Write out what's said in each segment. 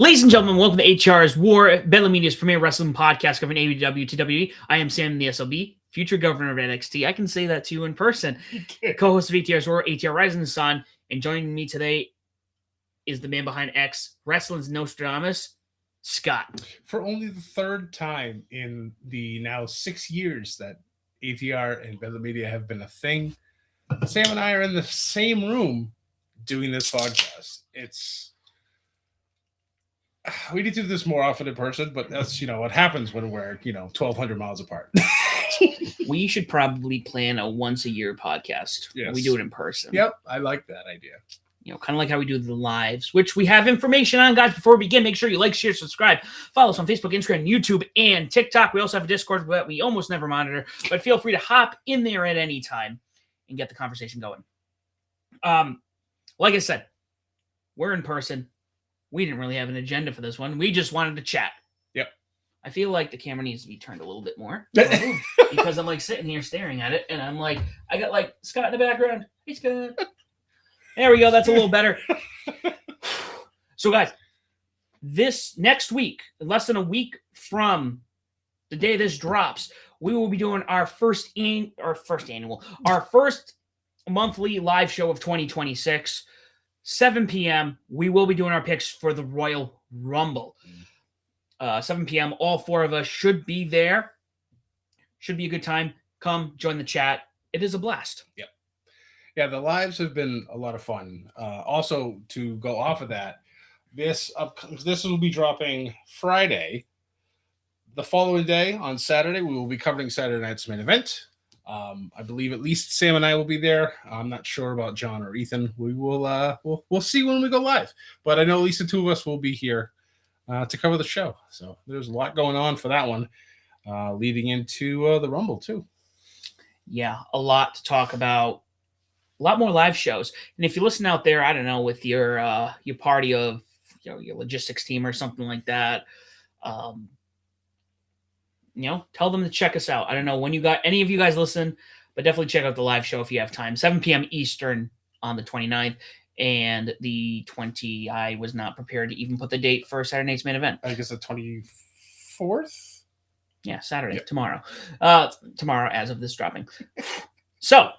Ladies and gentlemen, welcome to ATR's War, Bedlam Media's premier wrestling podcast covering AEW to WWE. I am Sam, the SLB, future governor of NXT. I can say that to you in person. Co-host of ATR's War, ATR Rising the Sun, and joining me today is the man behind X, Wrestling's Nostradamus, Scott. For only the third time in the now 6 years that ATR and Bedlam Media have been a thing, Sam and I are in the same room doing this podcast. We need to do this more often in person, but that's, what happens when we're, 1,200 miles apart. We should probably plan a once-a-year podcast. Yes. We do it in person. Yep, I like that idea. Kind of like how we do the lives, which we have information on, guys. Before we begin, make sure you like, share, subscribe. Follow us on Facebook, Instagram, YouTube, and TikTok. We also have a Discord that we almost never monitor, but feel free to hop in there at any time and get the conversation going. Like I said, we're in person. We didn't really have an agenda for this one. We just wanted to chat. Yep. I feel like the camera needs to be turned a little bit more because I'm sitting here staring at it, and I'm I got Scott in the background. Hey, Scott. There we go. That's a little better. So, guys, this next week, less than a week from the day this drops, we will be doing our first monthly live show of 2026. 7 p.m. We will be doing our picks for the Royal Rumble. 7 p.m. All four of us should be there. Should be a good time. Come join the chat. It is a blast. Yep. Yeah, the lives have been a lot of fun. Also, to go off of that, this will be dropping Friday. The following day, on Saturday, we will be covering Saturday night's main event. I believe at least Sam and I will be there. I'm not sure about John or Ethan. We will we'll see when we go live. But I know at least the two of us will be here to cover the show. So there's a lot going on for that one, leading into the Rumble too. Yeah, a lot to talk about. A lot more live shows. And if you listen out there, I don't know, with your party of your logistics team or something like that, tell them to check us out. I don't know when any of you guys listen, but definitely check out the live show if you have time. 7 p.m. Eastern on the 29th and the 20. I was not prepared to even put the date for Saturday night's main event. I guess the 24th? Yeah, Saturday, yep. Tomorrow. Tomorrow as of this dropping. So,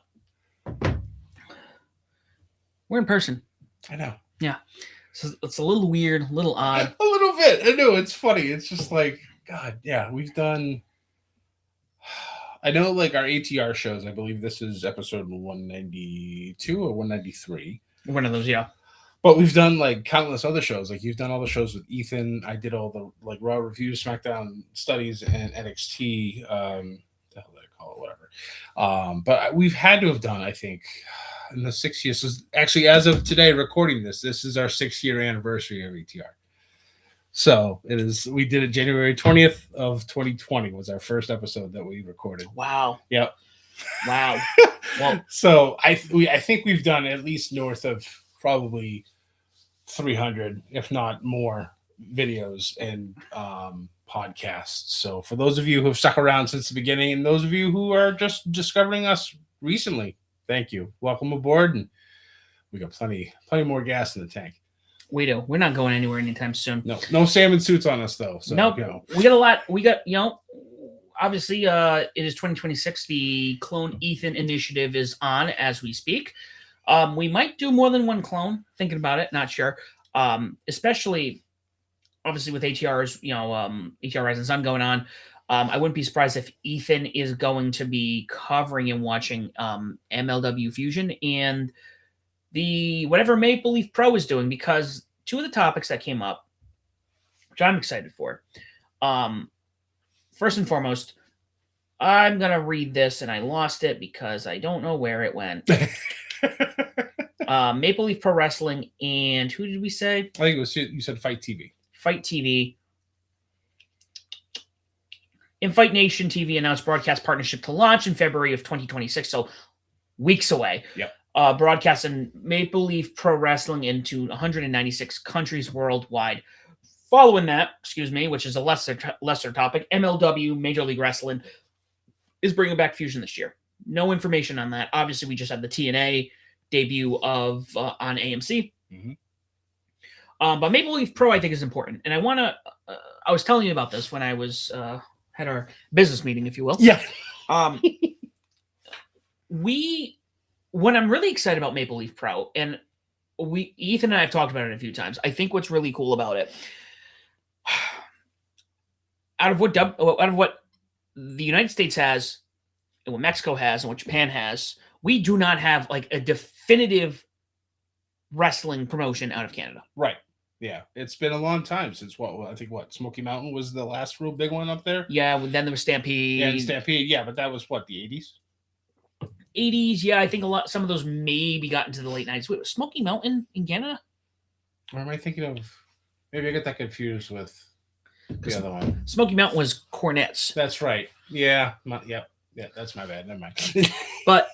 we're in person. I know. Yeah. So it's a little weird, a little odd. A little bit. I know. It's funny. It's just God, yeah, we've done. I know, our ATR shows. I believe this is episode 192 or 193. One of those, yeah. But we've done countless other shows. You've done all the shows with Ethan. I did all the Raw reviews, SmackDown studies, and NXT. The hell did I call it? Whatever. But we've had to have done, I think, in the 6 years. So actually, as of today, recording this is our 6-year anniversary of ATR. So it is. We did it January 20th of 2020 was our first episode that we recorded. Wow. Yep. Wow. Well, so I think we've done at least north of probably 300, if not more, videos and podcasts. So for those of you who have stuck around since the beginning, and those of you who are just discovering us recently, thank you. Welcome aboard, and we got plenty more gas in the tank. We do. We're not going anywhere anytime soon. No salmon suits on us though. So, nope. We got a lot. We got, obviously it is 2026. The Clone Ethan initiative is on as we speak. We might do more than one clone, thinking about it, not sure. Especially obviously with ATR's, ATR Rising Sun going on. I wouldn't be surprised if Ethan is going to be covering and watching MLW Fusion and the whatever Maple Leaf Pro is doing, because two of the topics that came up, which I'm excited for. First and foremost, I'm going to read this, and I lost it because I don't know where it went. Maple Leaf Pro Wrestling, and who did we say? I think it was, you said Fight TV. Fight TV. And Fight Nation TV announced broadcast partnership to launch in February of 2026, so weeks away. Yep. Broadcasting Maple Leaf Pro Wrestling into 196 countries worldwide. Following that, which is a lesser topic, MLW, Major League Wrestling, is bringing back Fusion this year. No information on that. Obviously, we just had the TNA debut of on AMC. Mm-hmm. But Maple Leaf Pro, I think, is important, and I want to. I was telling you about this when I was had our business meeting, if you will. Yeah. Um, what I'm really excited about Maple Leaf Pro, and Ethan and I have talked about it a few times. I think what's really cool about it, out of what the United States has, and what Mexico has, and what Japan has, we do not have like a definitive wrestling promotion out of Canada. Right. Yeah. It's been a long time since I think Smoky Mountain was the last real big one up there. Yeah. Then there was Stampede. Yeah, and Stampede. Yeah, but that was the 80s. 80s. Yeah, I think some of those maybe got into the late 90s. Wait, was Smoky Mountain in Canada? Or am I thinking of? Maybe I get that confused with the other one. Smoky Mountain was Cornets. That's right. Yeah. Yeah. That's my bad. Never mind. But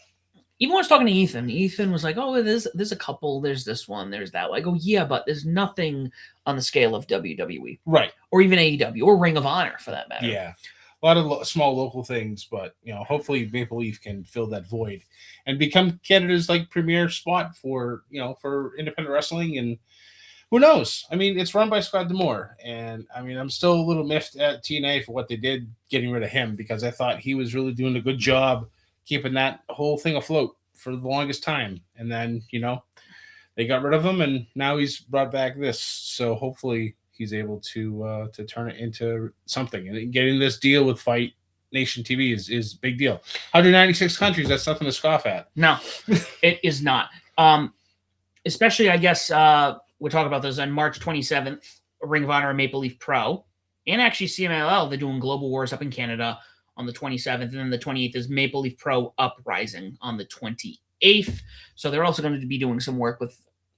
even when I was talking to Ethan was like, "Oh, there's a couple. There's this one. There's that one." I go, "Yeah, but there's nothing on the scale of WWE, right? Or even AEW or Ring of Honor, for that matter." Yeah, a lot of small local things, but hopefully Maple Leaf can fill that void and become Canada's premier spot for for independent wrestling. And who knows? I mean, it's run by Scott D'Amore, and I mean, I'm still a little miffed at TNA for what they did getting rid of him, because I thought he was really doing a good job keeping that whole thing afloat for the longest time. And then, they got rid of him, and now he's brought back this. So hopefully he's able to turn it into something. And getting this deal with Fight Nation TV is a big deal. 196 countries, that's nothing to scoff at. No, it is not. Especially, I guess, we'll talk about this on March 27th, Ring of Honor and Maple Leaf Pro. And actually CMLL, they're doing Global Wars up in Canada on the 27th, and then the 28th is Maple Leaf Pro Uprising on the 28th. So they're also going to be doing some work with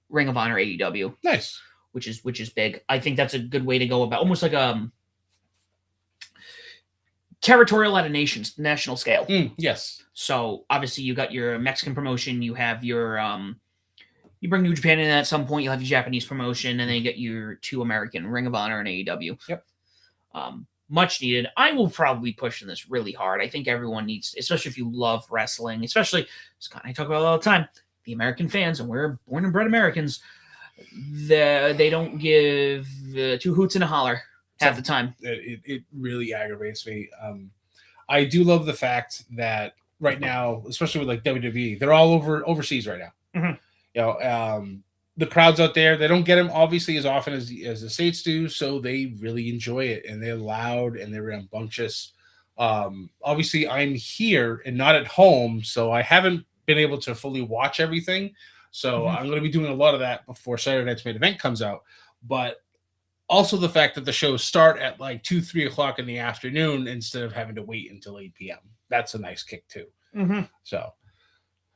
Ring of Honor AEW. Nice. Which is big. I think that's a good way to go about, almost like a territorial at a national scale. Yes. So obviously you got your Mexican promotion, you have your you bring New Japan in at some point, you'll have your Japanese promotion, and then you get your two American, Ring of Honor and AEW. Yep. Much needed. I will probably be pushing this really hard. I think everyone needs, especially if you love wrestling, especially Scott and I talk about it all the time, the American fans, and we're born and bred Americans, they don't give two hoots and a holler half the time. It really aggravates me. I do love the fact that right now, especially with WWE, they're all overseas right now. Mm-hmm. The crowds out there, they don't get them obviously as often as the States do, so they really enjoy it, and they're loud and they're rambunctious. Obviously I'm here and not at home, so I haven't been able to fully watch everything. So I'm going to be doing a lot of that before Saturday Night's Main Event comes out. But also the fact that the shows start at 2-3 o'clock in the afternoon instead of having to wait until 8 p.m. That's a nice kick too. Mm-hmm. So.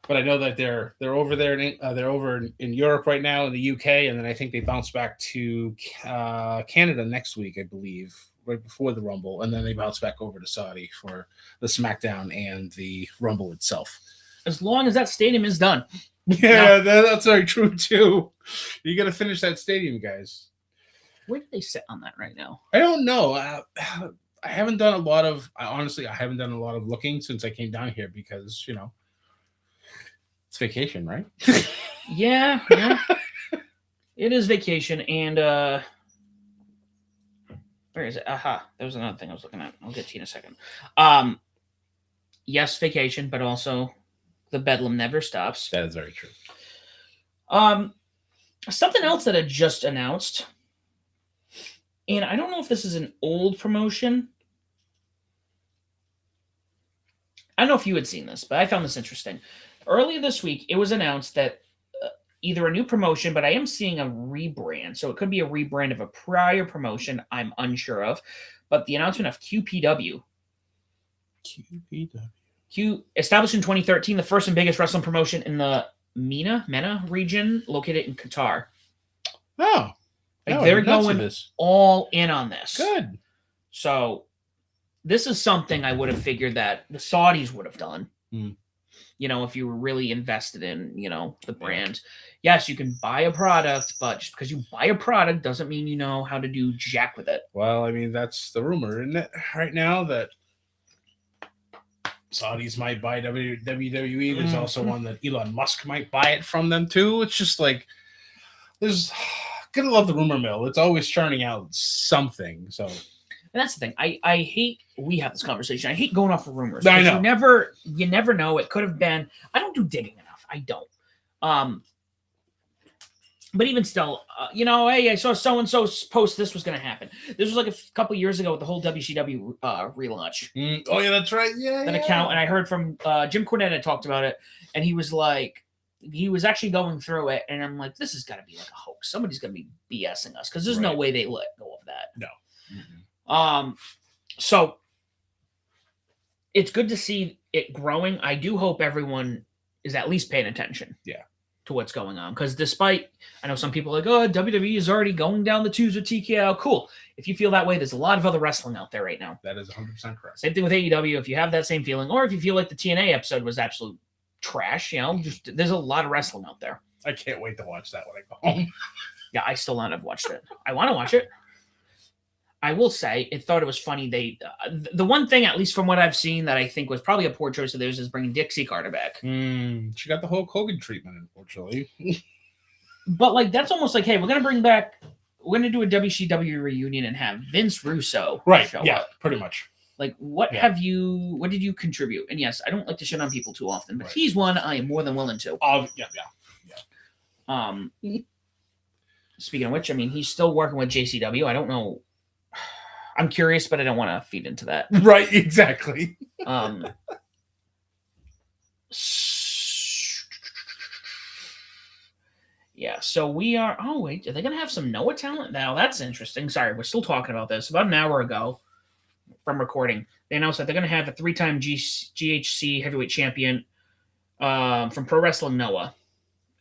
But I know that they're over there. They're over in Europe right now, in the UK, and then I think they bounce back to Canada next week, I believe, right before the Rumble, and then they bounce back over to Saudi for the SmackDown and the Rumble itself. As long as that stadium is done. Yeah, that's very true too. You got to finish that stadium, guys. Where do they sit on that right now? I don't know. I haven't done a lot of. Honestly, I haven't done a lot of looking since I came down here because it's vacation, right? Yeah. It is vacation, and where is it? Aha, there was another thing I was looking at. I'll get to you in a second. Yes, vacation, but also the bedlam never stops. That is very true. Something else that I just announced, and I don't know if this is an old promotion. I don't know if you had seen this, but I found this interesting. Earlier this week, it was announced that either a new promotion, but I am seeing a rebrand. So it could be a rebrand of a prior promotion I'm unsure of. But the announcement of QPW. Established in 2013, the first and biggest wrestling promotion in the MENA region, located in Qatar. Oh. They're going all in on this. Good. So this is something I would have figured that the Saudis would have done. If you were really invested in, the brand. Yes, you can buy a product, but just because you buy a product doesn't mean you know how to do jack with it. Well, I mean, that's the rumor, isn't it? Right now that Saudis might buy WWE. There's also one that Elon Musk might buy it from them too. It's just there's gotta love the rumor mill. It's always churning out something. So, and that's the thing. I hate. We have this conversation. I hate going off of rumors. I know. You never know. It could have been. I don't do digging enough. I don't. But even still, hey, I saw so and so post this was going to happen. This was like a couple years ago with the whole WCW relaunch. Oh yeah, that's right. Yeah, that account, and I heard from Jim Cornette had talked about it, and he was like, he was actually going through it, and I'm like, this has got to be like a hoax. Somebody's going to be BSing us because there's no way they let go of that. No. So it's good to see it growing. I do hope everyone is at least paying attention. Yeah. To what's going on, because despite, I know some people are like, oh, WWE is already going down the tubes with TKO. Cool. If you feel that way, there's a lot of other wrestling out there right now. That is 100% correct. Same thing with AEW. If you have that same feeling, or if you feel like the TNA episode was absolute trash, just there's a lot of wrestling out there. I can't wait to watch that when I go home. Yeah, I still not have watched it. I want to watch it. I will say, thought it was funny. The one thing, at least from what I've seen, that I think was probably a poor choice of theirs is bringing Dixie Carter back. She got the Hulk Hogan treatment, unfortunately. But like, that's almost like, hey, we're gonna do a WCW reunion and have Vince Russo show up. Pretty much. Like, what did you contribute? And yes, I don't like to shit on people too often, but he's one I am more than willing to. Yeah. Speaking of which, I mean, he's still working with JCW. I don't know. I'm curious, but I don't want to feed into that. Right, exactly. Yeah, so we are. Oh, wait, are they going to have some Noah talent? Now, that's interesting. Sorry, we're still talking about this. About an hour ago from recording, they announced that they're going to have a 3-time GHC heavyweight champion from Pro Wrestling Noah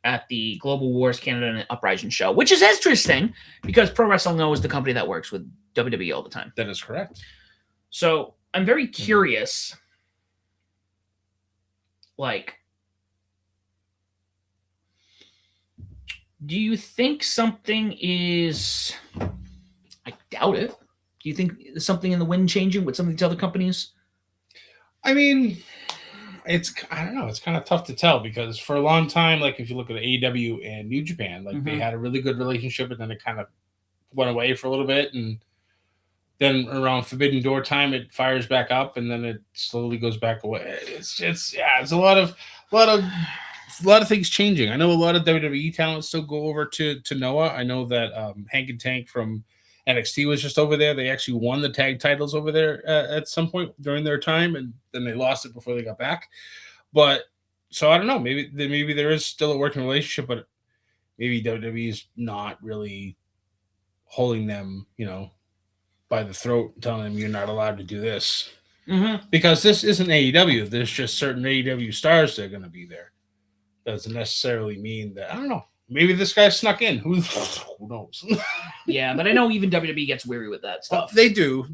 at the Global Wars Canada and Uprising show, which is interesting because Pro Wrestling Noah is the company that works with WWE all the time. That is correct. So I'm very curious. Like, do you think something is... I doubt it. Do you think there's something in the wind changing with some of these other companies? I mean, I don't know. It's kind of tough to tell because for a long time, like if you look at AEW and New Japan, like they had a really good relationship, and then it kind of went away for a little bit, and then around Forbidden Door time, it fires back up, and then it slowly goes back away. It's a lot of things changing. I know a lot of WWE talent still go over to Noah. I know that Hank and Tank from NXT was just over there. They actually won the tag titles over there at some point during their time, and then they lost it before they got back. But so I don't know. Maybe there is still a working relationship, but maybe WWE is not really holding them, by the throat, telling them you're not allowed to do this because this isn't AEW. There's just certain AEW stars that are going to be there. Doesn't necessarily mean that, I don't know. Maybe this guy snuck in. Who knows? Yeah, but I know even WWE gets weary with that stuff. They do.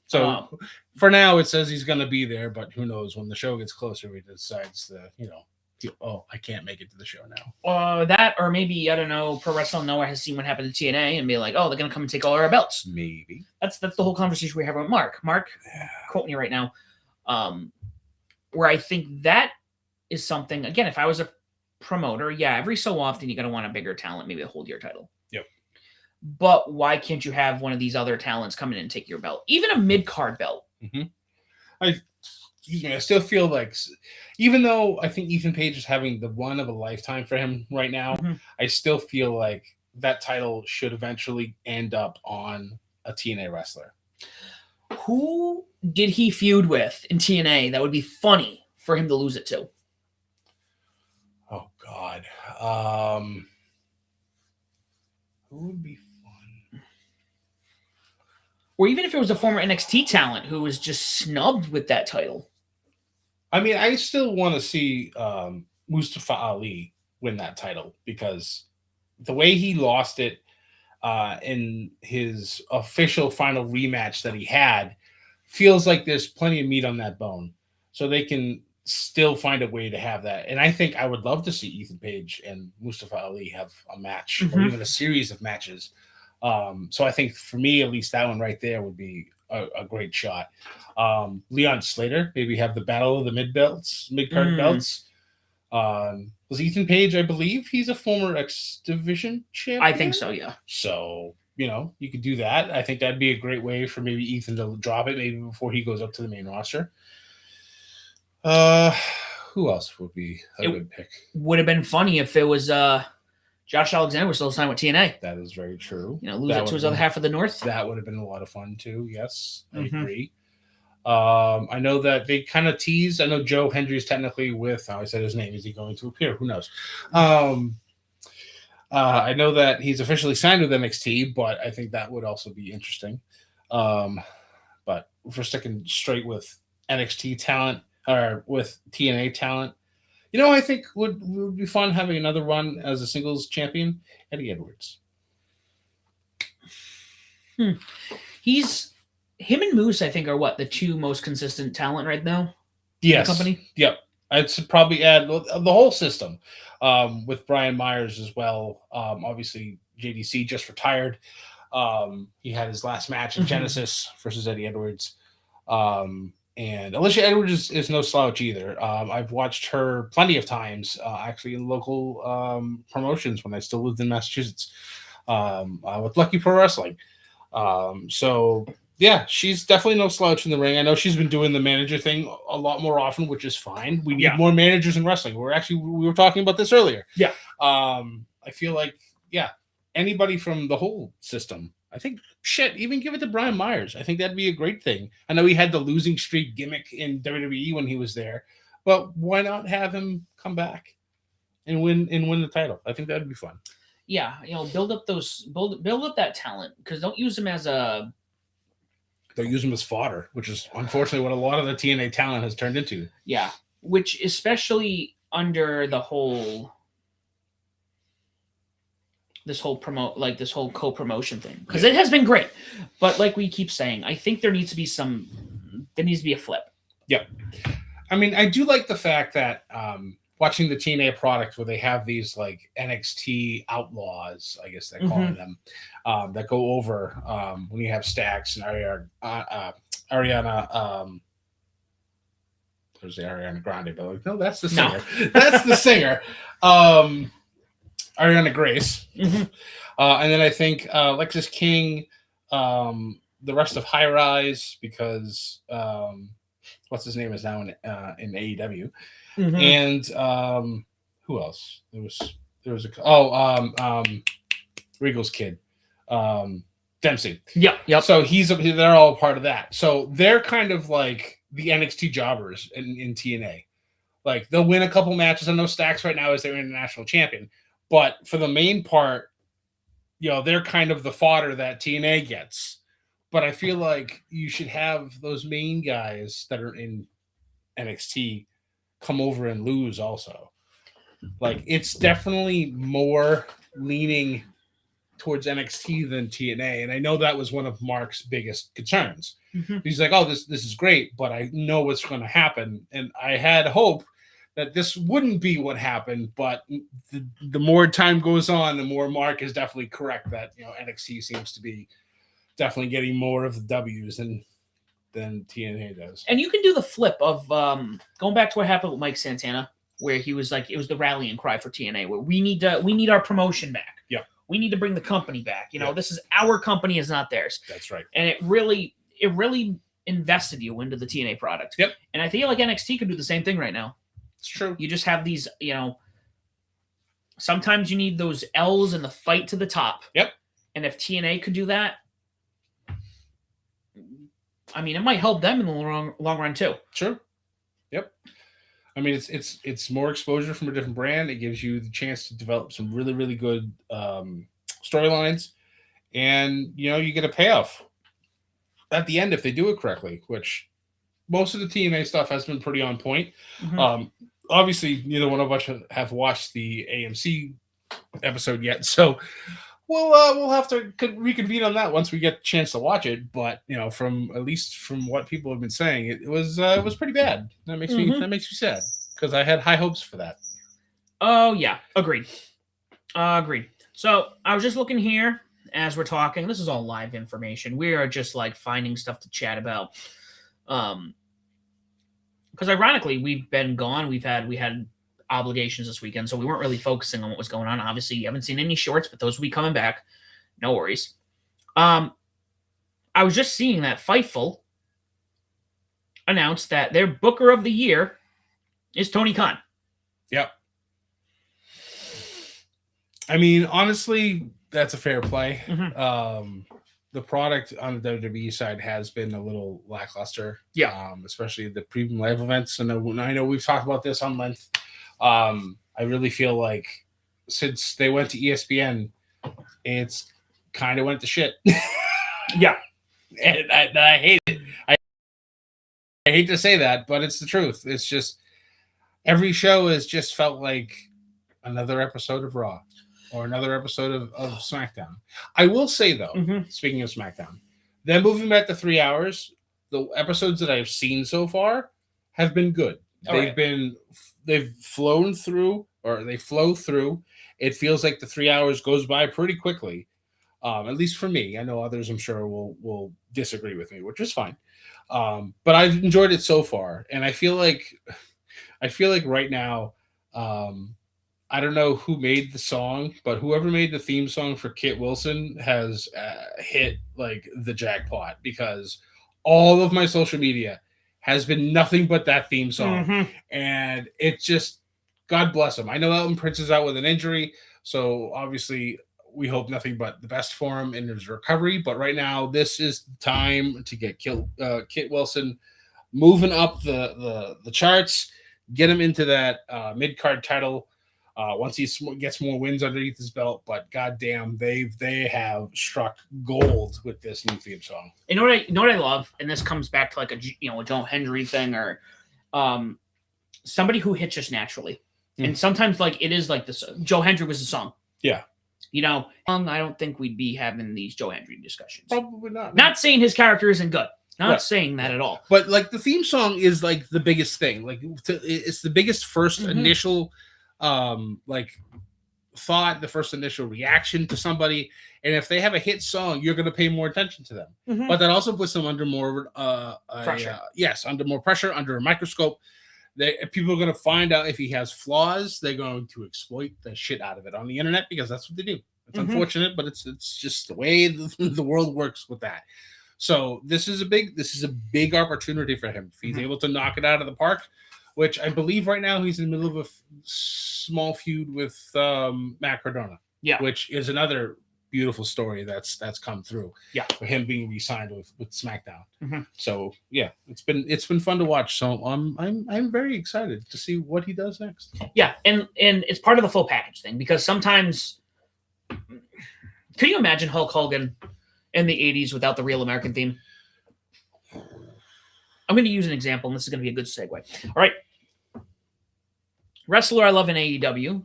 So for now, it says he's going to be there, but who knows? When the show gets closer, he decides to, I can't make it to the show now. That, or maybe, I don't know, Pro Wrestling Noah has seen what happened to TNA and be like, oh, they're going to come and take all our belts. Maybe. That's the whole conversation we have with Mark. Mark, quoting you right now, where I think that is something, again, if I was a promoter, every so often you're going to want a bigger talent, maybe to hold your title. Yep. But why can't you have one of these other talents come in and take your belt? Even a mid-card belt. I still feel like, even though I think Ethan Page is having the one of a lifetime for him right now, I still feel like that title should eventually end up on a TNA wrestler. Who did he feud with in TNA that would be funny for him to lose it to? Oh, God. Who would be fun? Or even if it was a former NXT talent who was just snubbed with that title. I mean, I still want to see Mustafa Ali win that title because the way he lost it in his official final rematch that he had feels like there's plenty of meat on that bone. So they can still find a way to have that. And I think I would love to see Ethan Page and Mustafa Ali have a match or even a series of matches. So I think for me, at least that one right there would be a great shot. Leon Slater, maybe have the battle of the mid-card belts. Was Ethan Page? I believe he's a former X Division champion. I think so. Yeah. So you could do that. I think that'd be a great way for maybe Ethan to drop it maybe before he goes up to the main roster. Who else would be a good pick? Would have been funny if it was Josh Alexander was still signed with TNA. That is very true. Lose it to his other half of the North. That would have been a lot of fun too. Yes, I agree. I know that they kind of teased. I know Joe Hendry is technically with. I said his name. Is he going to appear? Who knows? I know that he's officially signed with NXT, but I think that would also be interesting. But if we're sticking straight with NXT talent or with TNA talent, I think would be fun having another run as a singles champion, Eddie Edwards. Him and Moose, I think, are the two most consistent talent right now. Yes. In the company. Yep. I'd probably add the whole system with Brian Myers as well. Obviously, JDC just retired. He had his last match in Genesis versus Eddie Edwards. And Alicia Edwards is no slouch either. I've watched her plenty of times, actually in local promotions when I still lived in Massachusetts with Lucky Pro Wrestling. So yeah, she's definitely no slouch in the ring. I know she's been doing the manager thing a lot more often, which is fine. We need more managers in wrestling. We were talking about this earlier. Yeah. I feel like, anybody from the whole system. I think, even give it to Brian Myers. I think that'd be a great thing. I know he had the losing streak gimmick in WWE when he was there, but why not have him come back and win the title? I think that'd be fun. Yeah, build up that talent, because don't use them as a. They'll use them as fodder, which is unfortunately what a lot of the TNA talent has turned into. Yeah, which especially under the whole. This whole co-promotion thing, because it has been great, but like we keep saying, I think there needs to be a flip. Yep. I mean, I do like the fact that watching the TNA product where they have these like NXT outlaws, I guess they're calling them, that go over when you have Stax and Ariana. There's the Ariana Grande, but like, no, that's the singer. No. That's the singer. Ariana Grace. And then I think Lexis King, the rest of High Rise, because what's his name is now in AEW. And who else? There was Regal's kid, Dempsey. Yeah. So they're all part of that. So they're kind of like the NXT jobbers in TNA. Like they'll win a couple matches. I know Stax right now is their international champion. But for the main part, they're kind of the fodder that TNA gets. But I feel like you should have those main guys that are in NXT come over and lose also. Like, it's definitely more leaning towards NXT than TNA. And I know that was one of Mark's biggest concerns. He's like, oh, this is great, but I know what's going to happen. And I had hope that this wouldn't be what happened, but the more time goes on, the more Mark is definitely correct that NXT seems to be definitely getting more of the W's than TNA does. And you can do the flip of going back to what happened with Mike Santana, where he was like, it was the rallying cry for TNA, where we need our promotion back. Yeah, we need to bring the company back. This is our company, is not theirs. That's right. And it really invested you into the TNA product. Yep. And I feel like NXT could do the same thing right now. It's true. You just have these, sometimes you need those L's in the fight to the top. Yep. And if TNA could do that, I mean, it might help them in the long run too. Sure. Yep. I mean, it's more exposure from a different brand. It gives you the chance to develop some really, really good storylines, and you get a payoff at the end if they do it correctly, which most of the TNA stuff has been pretty on point. Obviously, neither one of us have watched the AMC episode yet, so we'll have to reconvene on that once we get a chance to watch it. But from what people have been saying, it was pretty bad. That makes me sad because I had high hopes for that. Oh yeah, agreed. So I was just looking here as we're talking. This is all live information. We are just like finding stuff to chat about. Because ironically, we've been gone. We had obligations this weekend, so we weren't really focusing on what was going on. Obviously, you haven't seen any shorts, but those will be coming back. No worries. I was just seeing that Fightful announced that their Booker of the Year is Tony Khan. Yep. I mean, honestly, that's a fair play. Mm-hmm. The product on the WWE side has been a little lackluster. Yeah. Especially the premium live events. And I know we've talked about this on length. I really feel like since they went to ESPN, it's kind of went to shit. Yeah. And I hate it. I hate to say that, but it's the truth. It's just every show has just felt like another episode of Raw or another episode of SmackDown. I will say, though, speaking of SmackDown, then moving back to 3 hours, the episodes that I've seen so far have been good. They've flown through, or they flow through. It feels like the 3 hours goes by pretty quickly. At least for me. I know others, I'm sure, will disagree with me, which is fine. But I've enjoyed it so far, and I feel like right now, I don't know who made the song, but whoever made the theme song for Kit Wilson has hit like the jackpot, because all of my social media has been nothing but that theme song, and it's just, God bless him. I know Elton Prince is out with an injury, so obviously we hope nothing but the best for him in his recovery. But right now, this is time to get Kit Wilson moving up the charts, get him into that mid-card title once he gets more wins underneath his belt. But goddamn, they have struck gold with this new theme song. You know what I love, and this comes back to like a Joe Hendry thing, or somebody who hits just naturally. And sometimes like it is like this. Joe Hendry was the song. Yeah. I don't think we'd be having these Joe Hendry discussions. Probably not. Not saying his character isn't good. Not saying that at all. But like the theme song is like the biggest thing. Like it's the biggest first initial like thought, the first initial reaction to somebody. And if they have a hit song, you're going to pay more attention to them. But that also puts them under more pressure. Under more pressure, under a microscope. People are going to find out if he has flaws. They're going to exploit the shit out of it on the internet, because that's what they do. It's unfortunate, but it's just the way the world works with that. So this is a big opportunity for him if he's able to knock it out of the park, which I believe right now he's in the middle of a small feud with Matt Cardona. Yeah, which is another beautiful story that's come through. Yeah, for him being re-signed with SmackDown. So yeah, it's been fun to watch. So I'm very excited to see what he does next. Yeah, and it's part of the full package thing, because sometimes, can you imagine Hulk Hogan in the 80s without the Real American theme? I'm going to use an example, and this is going to be a good segue. All right. Wrestler I love in AEW,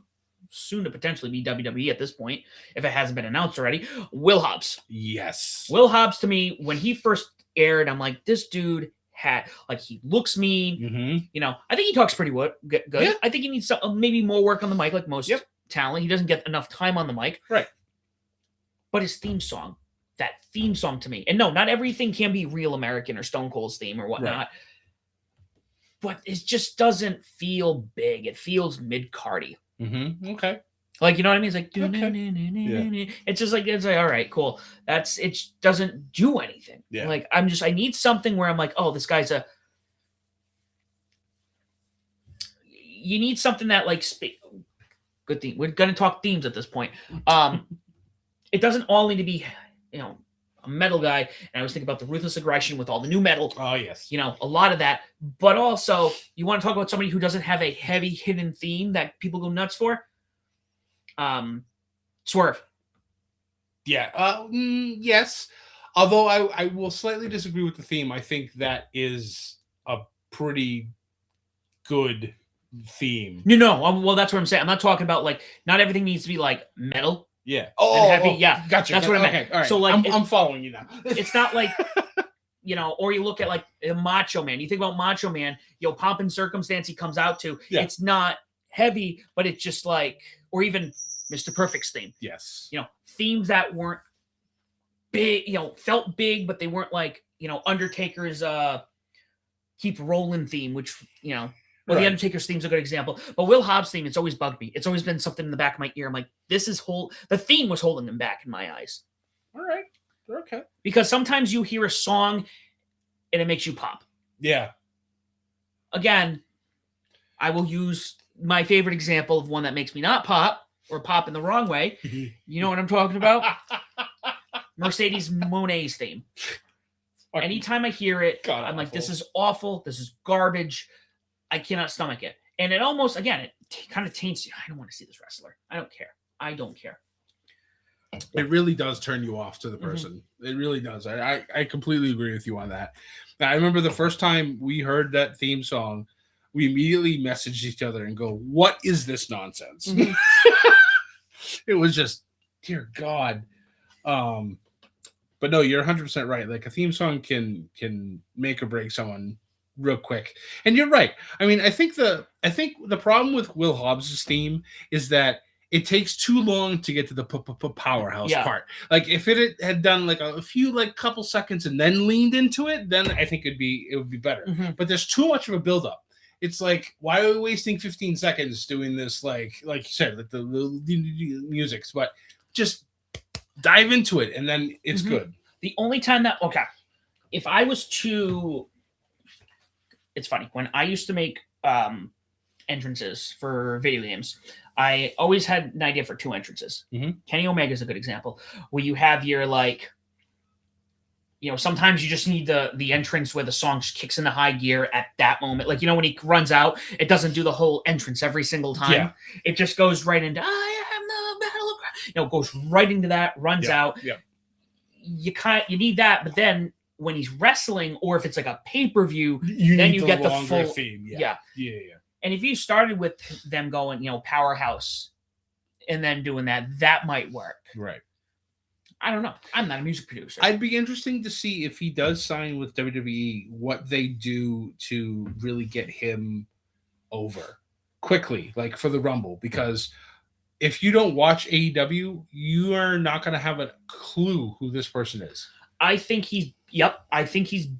soon to potentially be WWE at this point, if it hasn't been announced already, Will Hobbs. Yes. Will Hobbs, to me, when he first aired, I'm like, this dude he looks mean. I think he talks pretty good. Yeah. I think he needs maybe more work on the mic, like most talent. He doesn't get enough time on the mic. Right. But his theme song, that theme song to me, and no, not everything can be Real American or Stone Cold's theme or whatnot, right, but it just doesn't feel big. It feels mid-cardy. Okay. Like, you know what I mean? It's like, it's just like, it's like, all right, cool. It doesn't do anything. Yeah. Like, I need something where I'm like, oh, this guy's you need something that like, good theme. We're going to talk themes at this point. It doesn't all need to be, a metal guy. And I was thinking about the Ruthless Aggression with all the new metal. Oh, yes. A lot of that. But also, you want to talk about somebody who doesn't have a heavy hidden theme that people go nuts for? Swerve. Yeah. Yes. Although I will slightly disagree with the theme. I think that is a pretty good theme. No. Well, that's what I'm saying. I'm not talking about like, not everything needs to be like metal. Yeah. Heavy. Yeah. Gotcha. That's what I meant. Okay. All right. So like, I'm following you now. It's not like, or you look at like a Macho Man. You think about Macho Man, Pomp and Circumstance he comes out to. Yeah. It's not heavy, but it's just like, or even Mr. Perfect's theme. Yes. Themes that weren't big, felt big, but they weren't like, Undertaker's Keep Rolling theme, which, Well, Right. the Undertaker's theme's a good example. But Will Hobbs' theme, it's always bugged me. It's always been something in the back of my ear. I'm like, the theme was holding him back in my eyes. All right. Okay. Because sometimes you hear a song and it makes you pop. Yeah. Again, I will use my favorite example of one that makes me not pop or pop in the wrong way. You know what I'm talking about? Mercedes Monet's theme. Anytime I hear it, God, I'm like, awful. this is awful. This is garbage. I cannot stomach it. And it almost, again, it kind of taints you. I don't want to see this wrestler. I don't care. I don't care. It really does turn you off to the person. It really does. I completely agree with you on that. Now, I remember the first time we heard that theme song, we immediately messaged each other and go, "What is this nonsense?" Mhm. It was just, dear God. But no, you're 100% right. Like a theme song can make or break someone real quick. And you're right. I mean, I think the problem with Will Hobbs' theme is that it takes too long to get to the powerhouse part. Like if it had done like a few like couple seconds and then leaned into it, then I think it would be better. Mhm. But there's too much of a buildup. It's like, why are we wasting 15 seconds doing this? Like you said, like the music, but just dive into it and then it's good. The only time that, if I was to, it's funny, when I used to make entrances for video games, I always had an idea for 2 entrances. Kenny Omega is a good example, where you have your like, sometimes you just need the entrance where the song just kicks into high gear at that moment. Like, when he runs out, it doesn't do the whole entrance every single time. Yeah. It just goes right into, I am the battle of, goes right into that, runs out. Yeah. You need that, but then when he's wrestling, or if it's like a pay-per-view, then you get the full theme. Yeah. And if you started with them going, powerhouse, and then doing that might work. Right. I don't know. I'm not a music producer. I'd be interesting to see if he does sign with WWE, what they do to really get him over quickly, like for the Rumble, because if you don't watch AEW, you are not going to have a clue who this person is. I think he's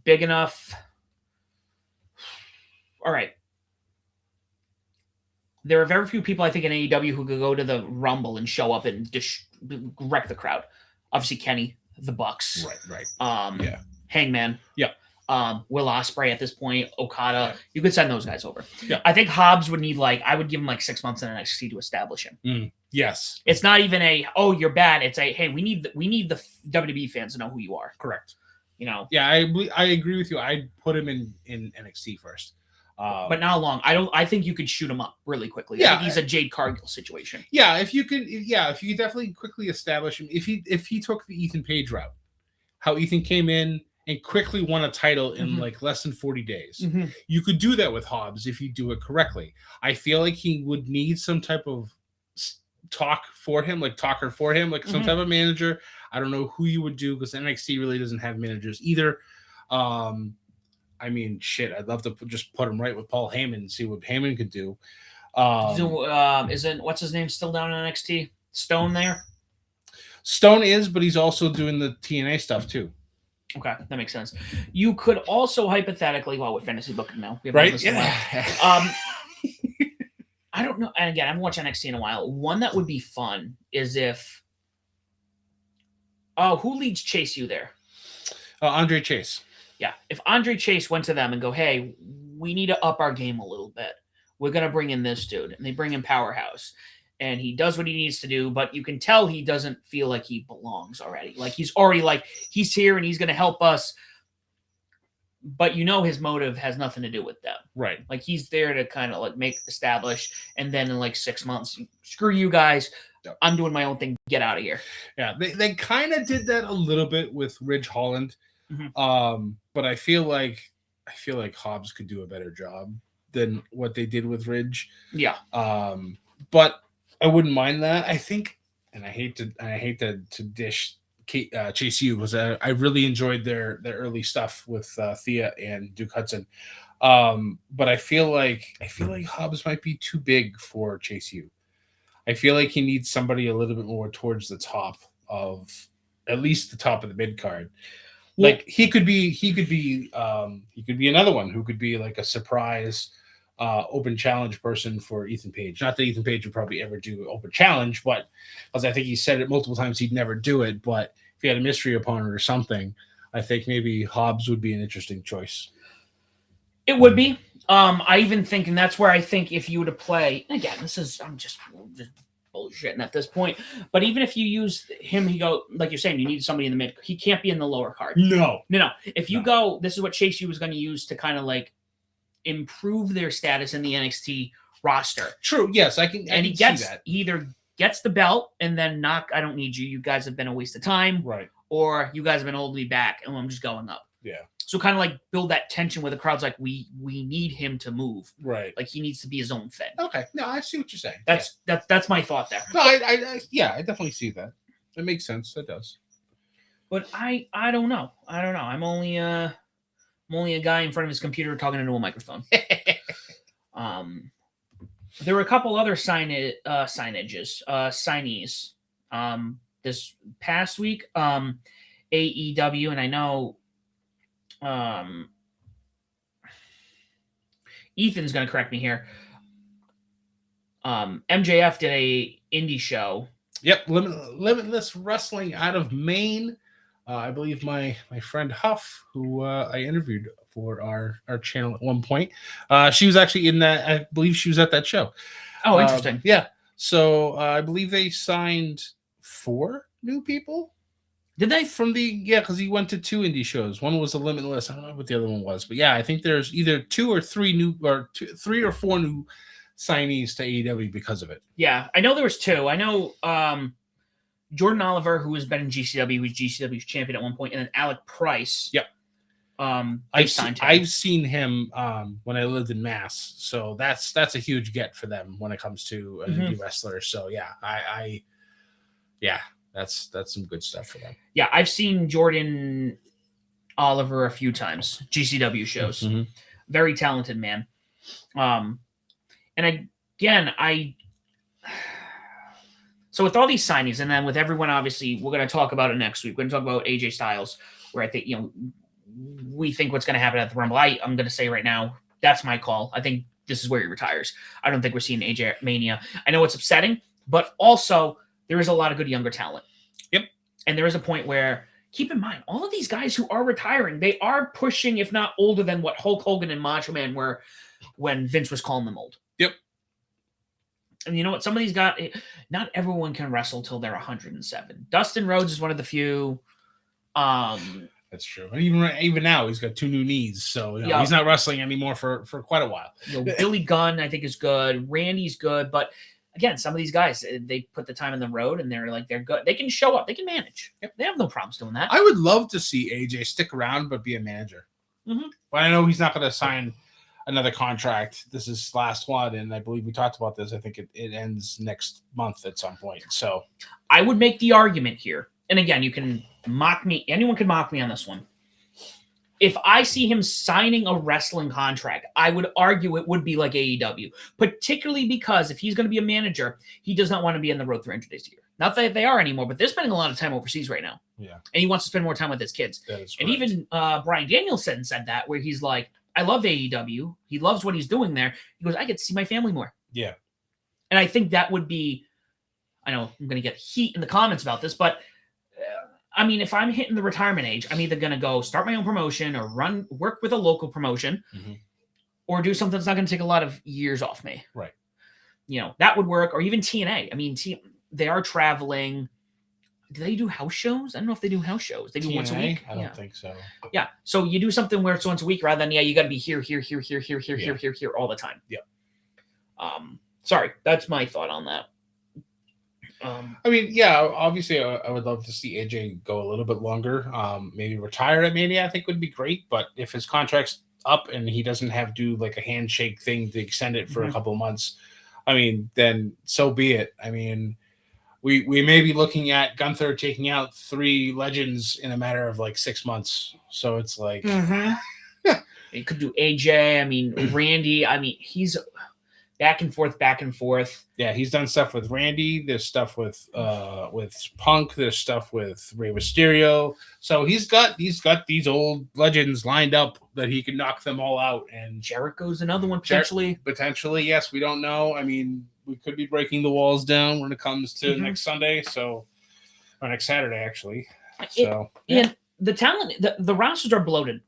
big enough. All right. There are very few people, I think, in AEW who could go to the Rumble and show up and wreck the crowd. Obviously, Kenny, the Bucks. Right. Hangman. Yeah. Will Ospreay at this point, Okada. Yeah. You could send those guys over. Yeah. I think Hobbs would need I would give him 6 months in NXT to establish him. Yes. It's not even you're bad. It's hey, we need the WWE fans to know who you are. Correct. Yeah, I agree with you. I'd put him in NXT first. But not long. I think you could shoot him up really quickly. Yeah, I think he's a Jade Cargill situation. Yeah, if you could definitely quickly establish him. If he took the Ethan Page route, how Ethan came in and quickly won a title in less than 40 days. You could do that with Hobbs if you do it correctly. I feel like he would need some type of talker for him, like some type of manager. I don't know who you would do because NXT really doesn't have managers either. I mean, shit, I'd love to just put him right with Paul Heyman and see what Heyman could do. Isn't what's his name still down in NXT? Stone there? Stone is, but he's also doing the TNA stuff too. Okay, that makes sense. You could also hypothetically, with fantasy booking now, right? Yeah. I don't know. And again, I haven't watched NXT in a while. One that would be fun is if. Who leads Chase U there? Andre Chase. Yeah, if Andre Chase went to them and go, hey, we need to up our game a little bit. We're going to bring in this dude. And they bring in Powerhouse. And he does what he needs to do, but you can tell he doesn't feel like he belongs already. Like he's already he's here and he's going to help us. But his motive has nothing to do with them. Right. Like he's there to kind of establish. And then in 6 months, screw you guys. I'm doing my own thing. Get out of here. Yeah, they kind of did that a little bit with Ridge Holland. But I feel like Hobbs could do a better job than what they did with Ridge. Yeah. But I wouldn't mind that. I think, and I hate to dish Chase U, because I really enjoyed their early stuff with Thea and Duke Hudson. But I feel like Hobbs might be too big for Chase U. I feel like he needs somebody a little bit more towards the top of, at least the top of the mid card. Like he could be another one who could be like a surprise open challenge person for Ethan Page. Not that Ethan Page would probably ever do open challenge, but because I think he said it multiple times, he'd never do it. But if he had a mystery opponent or something, I think maybe Hobbs would be an interesting choice. It would be. I even think, and that's where I think if you were to play, again, I'm just bullshitting at this point, but even if you use him, like you're saying, you need somebody in the mid. He can't be in the lower card. No. If you go, this is what Chase U was going to use to kind of like improve their status in the NXT roster. True. Yes, I can. He either gets the belt and then I don't need you. You guys have been a waste of time. Right. Or you guys have been holding me back and I'm just going up. Yeah. So kind of like build that tension where the crowd's like, we need him to move. Right. Like he needs to be his own thing. Okay. No, I see what you're saying. That's my thought there. No, I definitely see that. It makes sense. It does. But I don't know. I'm only a guy in front of his computer talking into a microphone. There were a couple other signees this past week. AEW, and I know Ethan's going to correct me here. MJF did a indie show. Yep, Limitless Wrestling out of Maine. I believe my friend Huff, who I interviewed for our channel at one point, she was actually in that. I believe she was at that show. Oh, interesting. Yeah. So I believe they signed 4 new people. Did they? Because he went to 2 indie shows. One was a Limitless. I don't know what the other one was, but yeah, I think there's either 2 or 3 3 or 4 new signees to AEW because of it. Yeah, I know there was 2. I know Jordan Oliver, who has been in GCW, who was GCW's champion at one point, and then Alec Price. Yep. I've seen him when I lived in Mass, so that's a huge get for them when it comes to an indie wrestler. So yeah, that's some good stuff for them. Yeah, I've seen Jordan Oliver a few times, GCW shows. Mm-hmm. Very talented man. And again, so with all these signings, and then with everyone, obviously, we're going to talk about it next week. We're going to talk about AJ Styles, where I think, we think what's going to happen at the Rumble. I'm going to say right now, that's my call. I think this is where he retires. I don't think we're seeing AJ Mania. I know it's upsetting, but also there is a lot of good younger talent. Yep. And there is a point where, keep in mind, all of these guys who are retiring, they are pushing, if not older than what Hulk Hogan and Macho Man were when Vince was calling them old. Yep. And you know what? Some of these guys, not everyone can wrestle till they're 107. Dustin Rhodes is one of the few. That's true. And even now, he's got 2 new knees, so he's not wrestling anymore for quite a while. Billy Gunn, I think, is good. Randy's good, but again, some of these guys, they put the time in the road, and they're good. They can show up. They can manage. Yep. They have no problems doing that. I would love to see AJ stick around but be a manager. Mm-hmm. But I know he's not going to sign another contract. This is his last one, and I believe we talked about this. I think it ends next month at some point. So I would make the argument here, and again, you can mock me. Anyone can mock me on this one. If I see him signing a wrestling contract, I would argue it would be like AEW, particularly because if he's going to be a manager, he does not want to be on the road 300 days a year. Not that they are anymore, but they're spending a lot of time overseas right now. Yeah. And he wants to spend more time with his kids. That is correct. And even Bryan Danielson said that, where he's like, I love AEW. He loves what he's doing there. He goes, I get to see my family more. Yeah. And I think that would be, I know I'm going to get heat in the comments about this, but I mean, if I'm hitting the retirement age, I'm either going to go start my own promotion or work with a local promotion or do something that's not going to take a lot of years off me. Right. That would work. Or even TNA. I mean, they are traveling. Do they do house shows? I don't know if they do house shows. They do TNA? Once a week. I don't think so. Yeah. So you do something where it's once a week rather than, you got to be here all the time. Yeah. Sorry. That's my thought on that. I mean, yeah, obviously I would love to see AJ go a little bit longer. Maybe retire at Mania, I think would be great. But if his contract's up and he doesn't have to do like a handshake thing to extend it for a couple of months, I mean, then so be it. I mean, we may be looking at Gunther taking out 3 legends in a matter of like 6 months. So it's like you could do AJ. I mean, Randy. I mean, back and forth, back and forth. Yeah, he's done stuff with Randy. There's stuff with Punk. There's stuff with Rey Mysterio. So he's got these old legends lined up that he can knock them all out. And Jericho's another one potentially. Potentially, yes. We don't know. I mean, we could be breaking the walls down when it comes to next Sunday. So, or next Saturday, actually. So and the talent, the rosters are bloated.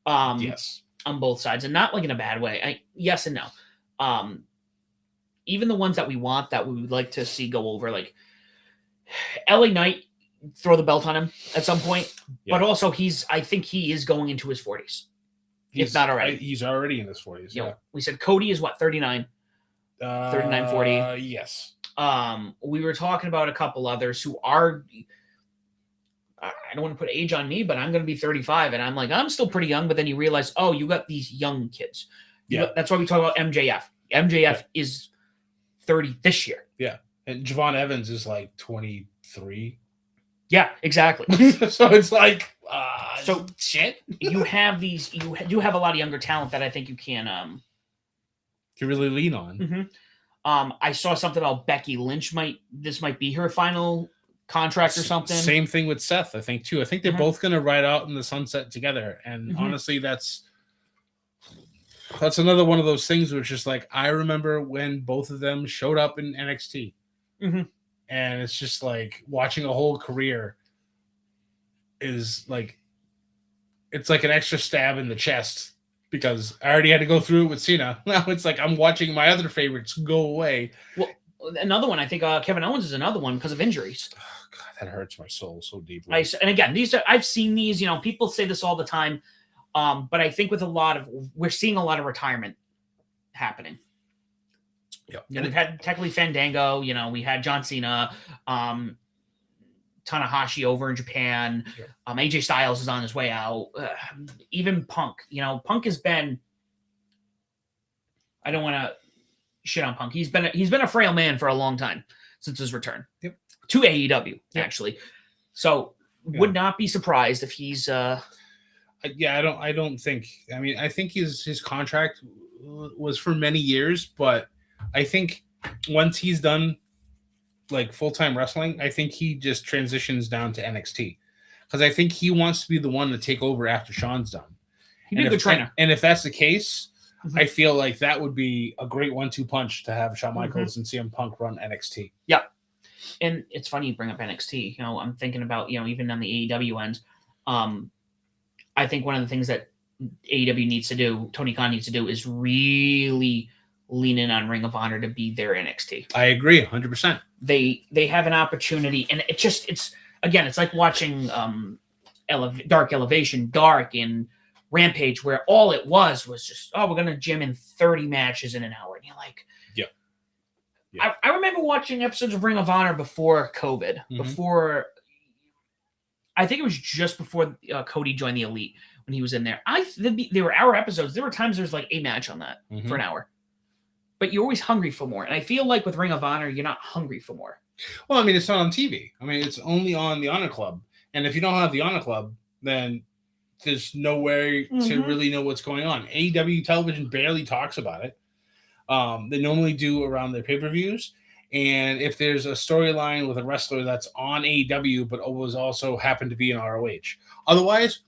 Yes, on both sides, and not like in a bad way. Yes and no. Even the ones that we want, that we would like to see go over, like LA Knight, throw the belt on him at some point. Yeah. But also, I think he is going into his 40s, if not already. He's already in his 40s. Yeah. We said Cody is what, 39? 39, 40? Yes. We were talking about a couple others who are, I don't want to put age on me, but I'm going to be 35, and I'm like, I'm still pretty young, but then you realize, oh, you got these young kids. Yeah. That's why we talk about MJF. MJF is 30 this year. Yeah. And Javon Evans is like 23. Yeah, exactly. So it's like, shit. You have these, you do have a lot of younger talent that I think you can really lean on. I saw something about Becky Lynch. This might be her final contract or something. Same thing with Seth, I think, too. I think they're both going to ride out in the sunset together. And honestly, that's another one of those things which is like, I remember when both of them showed up in NXT. And it's just like watching a whole career is like, it's like an extra stab in the chest because I already had to go through it with Cena. Now it's like I'm watching my other favorites go away. Well, another one, I think Kevin Owens is another one because of injuries. Oh, God, that hurts my soul so deeply. And again, I've seen these, people say this all the time. But I think with we're seeing a lot of retirement happening. Yeah. And we've had technically Fandango, we had John Cena, Tanahashi over in Japan. Yeah. AJ Styles is on his way out. Even Punk, Punk has been, I don't want to shit on Punk. He's been a frail man for a long time since his return to AEW, actually. So would not be surprised if he's, I don't think. I mean, I think his contract was for many years, but I think once he's done like full-time wrestling, I think he just transitions down to NXT because I think he wants to be the one to take over after Sean's done. He'd be a good trainer. And if that's the case, I feel like that would be a great 1-2 punch to have Shawn Michaels and CM Punk run NXT. Yeah. And it's funny you bring up NXT. I'm thinking about, even on the AEW end, I think one of the things that AEW needs to do, Tony Khan needs to do, is really lean in on Ring of Honor to be their NXT. I agree, 100%. They have an opportunity, and it's like watching Dark Elevation, Dark, and Rampage, where all it was just, we're going to jam in 30 matches in an hour. And you're like, yeah. I remember watching episodes of Ring of Honor before COVID, before, I think it was just before Cody joined the Elite when he was in there. They were hour episodes. There were times there's like a match on that for an hour. But you're always hungry for more. And I feel like with Ring of Honor, you're not hungry for more. Well, I mean, it's not on TV. I mean, it's only on the Honor Club. And if you don't have the Honor Club, then there's no way to really know what's going on. AEW television barely talks about it. They normally do around their pay-per-views. And if there's a storyline with a wrestler that's on AEW, but was also happened to be in ROH. Otherwise,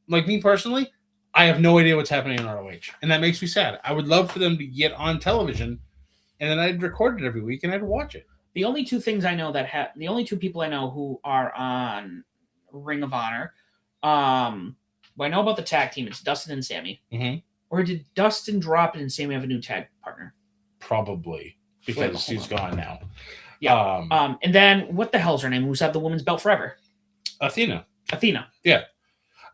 like me personally, I have no idea what's happening in ROH. And that makes me sad. I would love for them to get on television, and then I'd record it every week, and I'd watch it. The only two things I know the only two people I know who are on Ring of Honor, well, I know about the tag team. It's Dustin and Sammy. Or did Dustin drop it and Sammy have a new tag partner? Probably. Because she's gone now. Yeah. And then what the hell's her name? Who's had the women's belt forever? Athena. Yeah.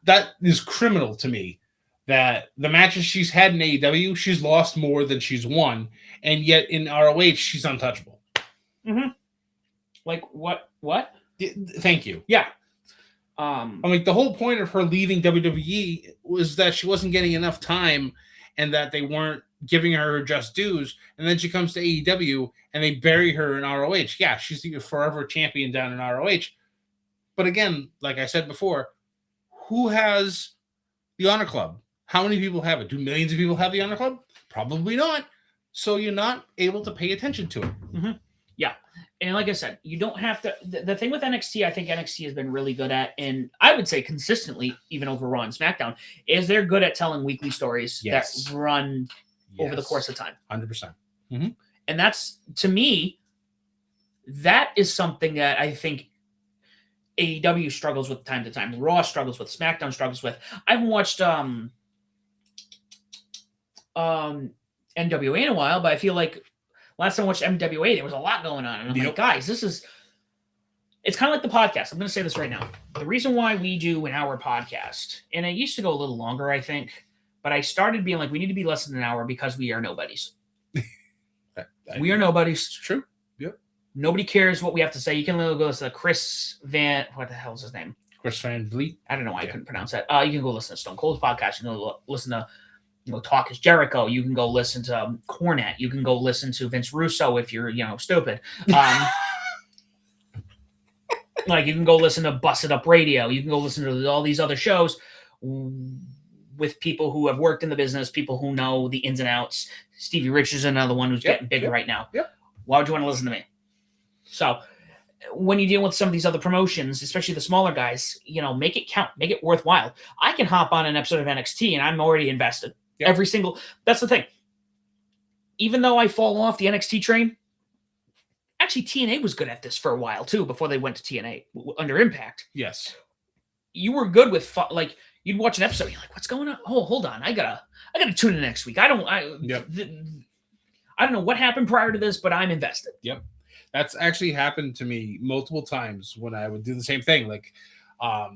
That is criminal to me. That the matches she's had in AEW, she's lost more than she's won, and yet in ROH she's untouchable. Like what? What? Thank you. Yeah. I mean, the whole point of her leaving WWE was that she wasn't getting enough time, and that they weren't giving her just dues, and then she comes to AEW and they bury her in ROH. Yeah, she's the forever champion down in ROH. But again, like I said before, who has the Honor Club? How many people have it? Do millions of people have the Honor Club? Probably not. so you're not able to pay attention to it. Yeah. And like I said, you don't have to. The thing with NXT, I think NXT has been really good at, and I would say consistently, even over Raw and SmackDown, is they're good at telling weekly stories that run over the course of time. 100%. And that's, to me, that is something that I think AEW struggles with time to time. Raw struggles with. SmackDown struggles with. I haven't watched NWA in a while, but I feel like last time I watched NWA, there was a lot going on. And I'm like, guys, it's kind of like the podcast. I'm going to say this right now. The reason why we do an hour podcast, and it used to go a little longer, I think, but I started being like, we need to be less than an hour because we are nobodies. We are nobodies. It's true. Yep. Nobody cares what we have to say. You can go listen to Chris Van, what the hell is his name? Chris Van Vliet. I don't know why I couldn't pronounce that. You can go listen to Stone Cold's podcast. You can go listen to Talk is Jericho. You can go listen to Cornette. You can go listen to Vince Russo if you're, stupid. Like, you can go listen to Busted Up Radio. You can go listen to all these other shows with people who have worked in the business, people who know the ins and outs. Stevie Rich is another one who's getting bigger right now. Yep. Why would you want to listen to me? So when you deal with some of these other promotions, especially the smaller guys, make it count, make it worthwhile. I can hop on an episode of NXT and I'm already invested. Yep. That's the thing. Even though I fall off the NXT train, actually TNA was good at this for a while too, before they went to TNA under Impact. Yes. You were good with, you'd watch an episode, you're like, what's going on? Oh, hold on. I gotta tune in next week. I don't know what happened prior to this, but I'm invested. Yep. That's actually happened to me multiple times when I would do the same thing. Like,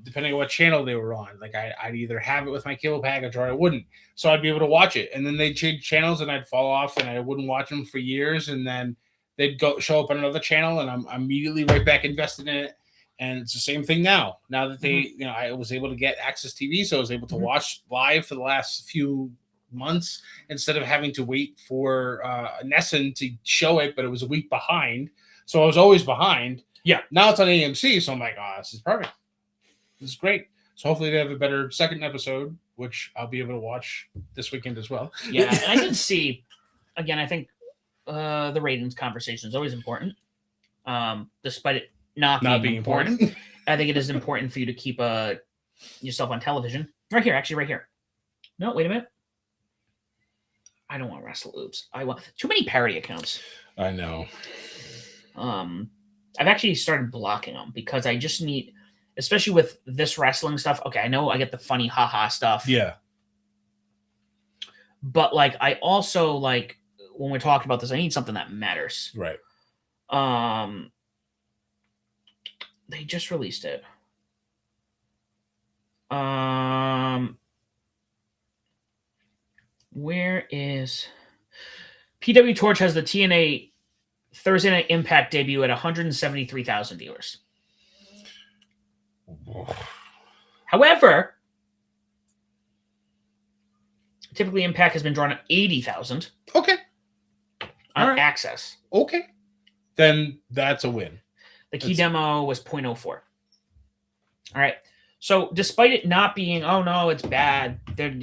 depending on what channel they were on, like I'd either have it with my cable package or I wouldn't. So I'd be able to watch it. And then they'd change channels and I'd fall off and I wouldn't watch them for years. And then they'd show up on another channel and I'm immediately right back invested in it. And it's the same thing now. Now that they, I was able to get Access TV, so I was able to watch live for the last few months instead of having to wait for Nessun to show it, but it was a week behind. So I was always behind. Yeah. Now it's on AMC, so I'm like, this is perfect. This is great. So hopefully they have a better second episode, which I'll be able to watch this weekend as well. Yeah, and I did see, again, I think the ratings conversation is always important, despite it not being important. I think it is important for you to keep yourself on television. Right here. No, wait a minute. I don't want Wrestle Oops. I want too many parody accounts. I know. I've actually started blocking them because I just need, especially with this wrestling stuff. Okay, I know I get the funny haha stuff. Yeah. But I also when we're talking about this, I need something that matters. Right. They just released it. Where is PW Torch has the TNA Thursday Night Impact debut at 173,000 viewers. However, typically Impact has been drawn at 80,000. Okay. On Access. Okay. Then that's a win. The key demo was 0.04. All right. So despite it not being, oh no, it's bad, they're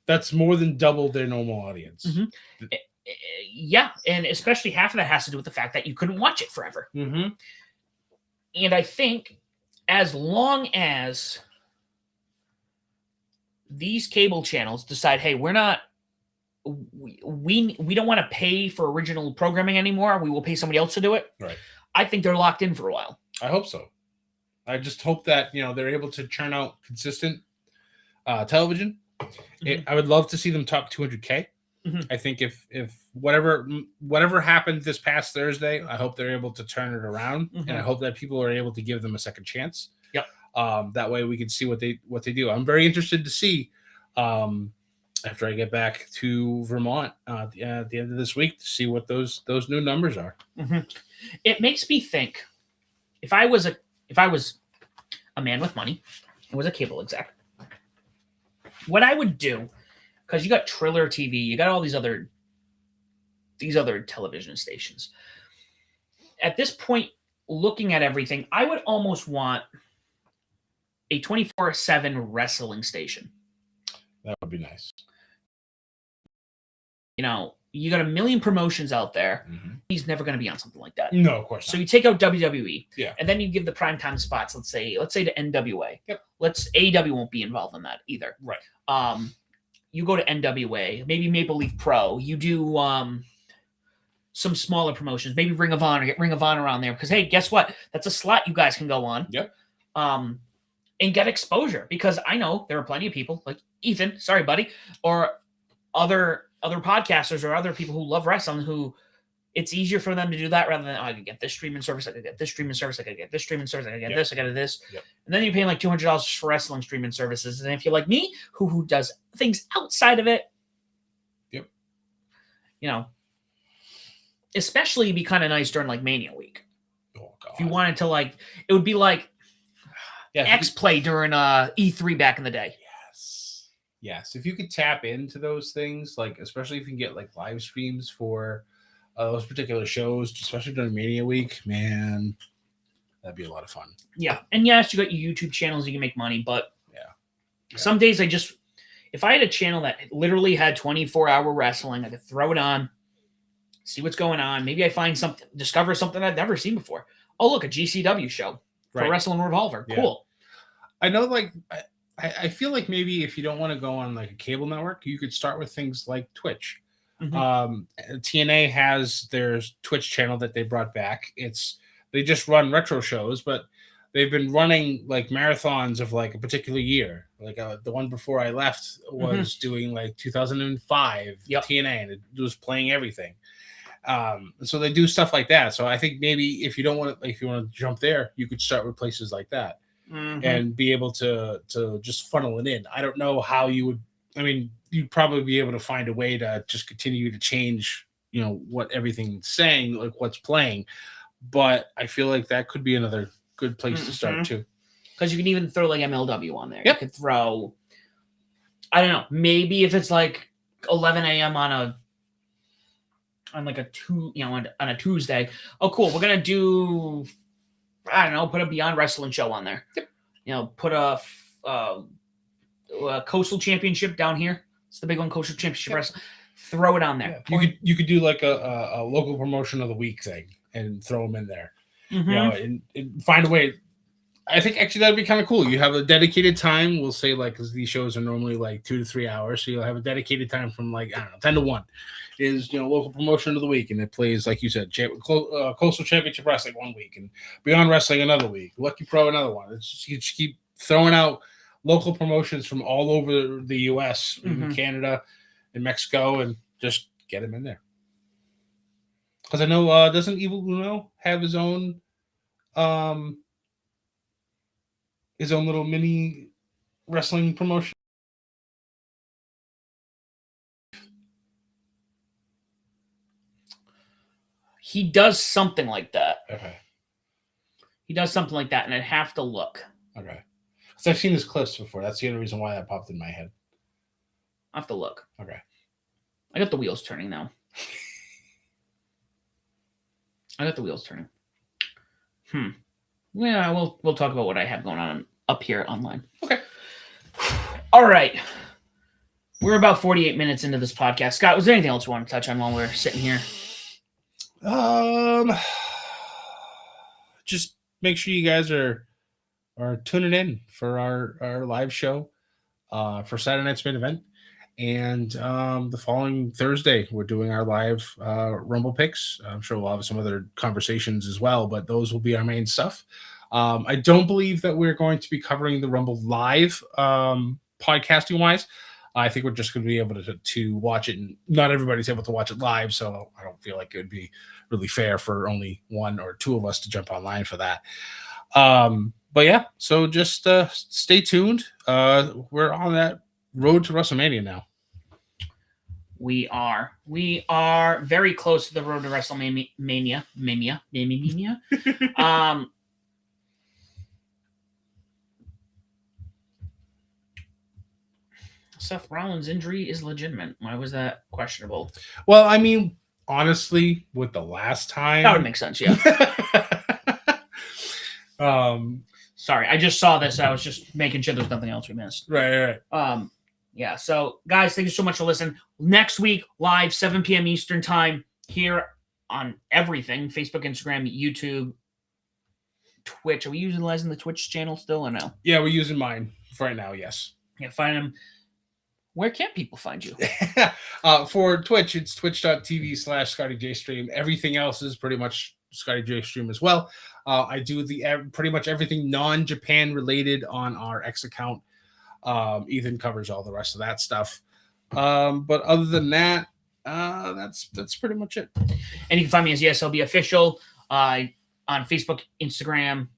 that's more than double their normal audience. Mm-hmm. Yeah, and especially half of that has to do with the fact that you couldn't watch it forever. Mm-hmm. And I think as long as these cable channels decide, hey, we don't want to pay for original programming anymore, we will pay somebody else to do it. Right. I think they're locked in for a while. I hope so. I just hope that they're able to churn out consistent television. Mm-hmm. I would love to see them top 200K. Mm-hmm. I think if whatever happened this past Thursday, I hope they're able to turn it around, and I hope that people are able to give them a second chance. Yep. That way we can see what they do. I'm very interested to see after I get back to Vermont at the end of this week to see what those new numbers are. Mm-hmm. It makes me think if I was a man with money and was a cable exec, what I would do, because you got Triller TV, you got all these other television stations. At this point, looking at everything, I would almost want a 24/7 wrestling station. That would be nice. You got a million promotions out there. Mhm. He's never going to be on something like that. No, of course So not. you take out WWE, Yeah. and then you give the primetime spots. Let's say to NWA. Yep. AEW won't be involved in that either. Right. You go to NWA, maybe Maple Leaf Pro. You do some smaller promotions, maybe Ring of Honor. Get Ring of Honor on there because hey, guess what? That's a slot you guys can go on. Yep. And get exposure because I know there are plenty of people like Ethan, sorry buddy, or other podcasters or other people who love wrestling who it's easier for them to do that rather than I could get this streaming service, I could get this streaming service, I could get this streaming service, I could get this, I got this. Yep. And then you're paying like $200 for wrestling streaming services. And if you're like me, who does things outside of it, yep, you know, especially it'd be kind of nice during like Mania week. Oh god. If you wanted to like, it would be like X Play during E3 back in the day. Yes. If you could tap into those things, like especially if you can get like live streams for those particular shows, especially during Mania week, man, that'd be a lot of fun. Yeah, and yes, you got your YouTube channels, you can make money, but yeah. Some days if I had a channel that literally had 24-hour wrestling, I could throw it on, see what's going on. Maybe I discover something I've never seen before. Oh, look, a GCW show for Wrestling Revolver. Yeah. Cool. I know, like, I feel like maybe if you don't want to go on like a cable network, you could start with things like Twitch. Mm-hmm. TNA has their Twitch channel that they brought back. They just run retro shows, but they've been running like marathons of like a particular year. Like the one before I left was doing like 2005 TNA, and it was playing everything. So they do stuff like that. So I think maybe if you want to jump there, you could start with places like that. And be able to just funnel it in. I don't know how you would. I mean, you'd probably be able to find a way to just continue to change, what everything's saying, like what's playing. But I feel like that could be another good place to start too. Because you can even throw like MLW on there. Yep. You could throw, I don't know, maybe if it's like 11 a.m. on a Tuesday. Oh, cool. We're gonna do. I don't know, put a Beyond Wrestling show on there. Yep. Put a Coastal Championship down here. It's the big one, Coastal Championship Wrestling. Throw it on there. Yeah. You could do like a local promotion of the week thing and throw them in there. And find a way. I think actually that'd be kind of cool. You have a dedicated time. We'll say like, because these shows are normally like 2 to 3 hours, so you'll have a dedicated time from like 10 to 1. Is local promotion of the week, and it plays like you said, Coastal Championship Wrestling one week, and Beyond Wrestling another week, Lucky Pro another one. You just keep throwing out local promotions from all over the U.S., and Canada, and Mexico, and just get them in there. Because I know doesn't Evil Uno have his own little mini wrestling promotion? He does something like that. Okay. He does something like that, and I'd have to look. Okay. Because I've seen his clips before. That's the only reason why that popped in my head. I have to look. Okay. I got the wheels turning now. Yeah, we'll talk about what I have going on up here online. Okay. All right. We're about 48 minutes into this podcast. Scott, was there anything else you want to touch on while we're sitting here? Just make sure you guys are tuning in for our live show for Saturday night's main event, and the following Thursday we're doing our live Rumble picks. I'm sure we'll have some other conversations as well, but those will be our main stuff. I don't believe that we're going to be covering the Rumble live podcasting wise. I think we're just going to be able to watch it, and not everybody's able to watch it live, so I don't feel like it would be really fair for only one or two of us to jump online for that. But yeah, so just stay tuned. We're on that road to WrestleMania now. We are very close to the road to WrestleMania. Seth Rollins' injury is legitimate. Why was that questionable? Well, I mean, honestly, with the last time, that would make sense. Yeah. Sorry, I just saw this. I was just making sure there's nothing else we missed. Right. Yeah. So, guys, thank you so much for listening. Next week, live 7 p.m. Eastern time here on everything: Facebook, Instagram, YouTube, Twitch. Are we utilizing the Twitch channel still or no? Yeah, we're using mine for right now. Yes. Yeah. Find them. Where can people find you? For Twitch, it's twitch.tv/ScottyJStream. Everything else is pretty much Scotty J Stream as well. I do pretty much everything non-Japan related on our X account. Ethan covers all the rest of that stuff. But other than that, that's pretty much it. And you can find me as ESLB Official on Facebook, Instagram,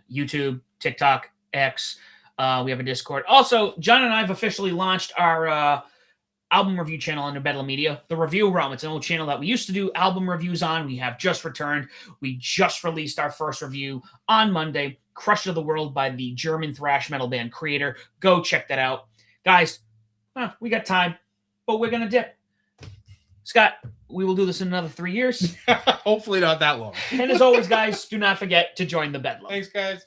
YouTube, TikTok, X. We have a Discord. Also, John and I have officially launched our album review channel under Bedlam Media, The Review Realm. It's an old channel that we used to do album reviews on. We have just returned. We just released our first review on Monday, Crush of the World by the German thrash metal band Creator. Go check that out. Guys, we got time, but we're going to dip. Scott, we will do this in another 3 years. Hopefully not that long. And as always, guys, do not forget to join the Bedlam. Thanks, guys.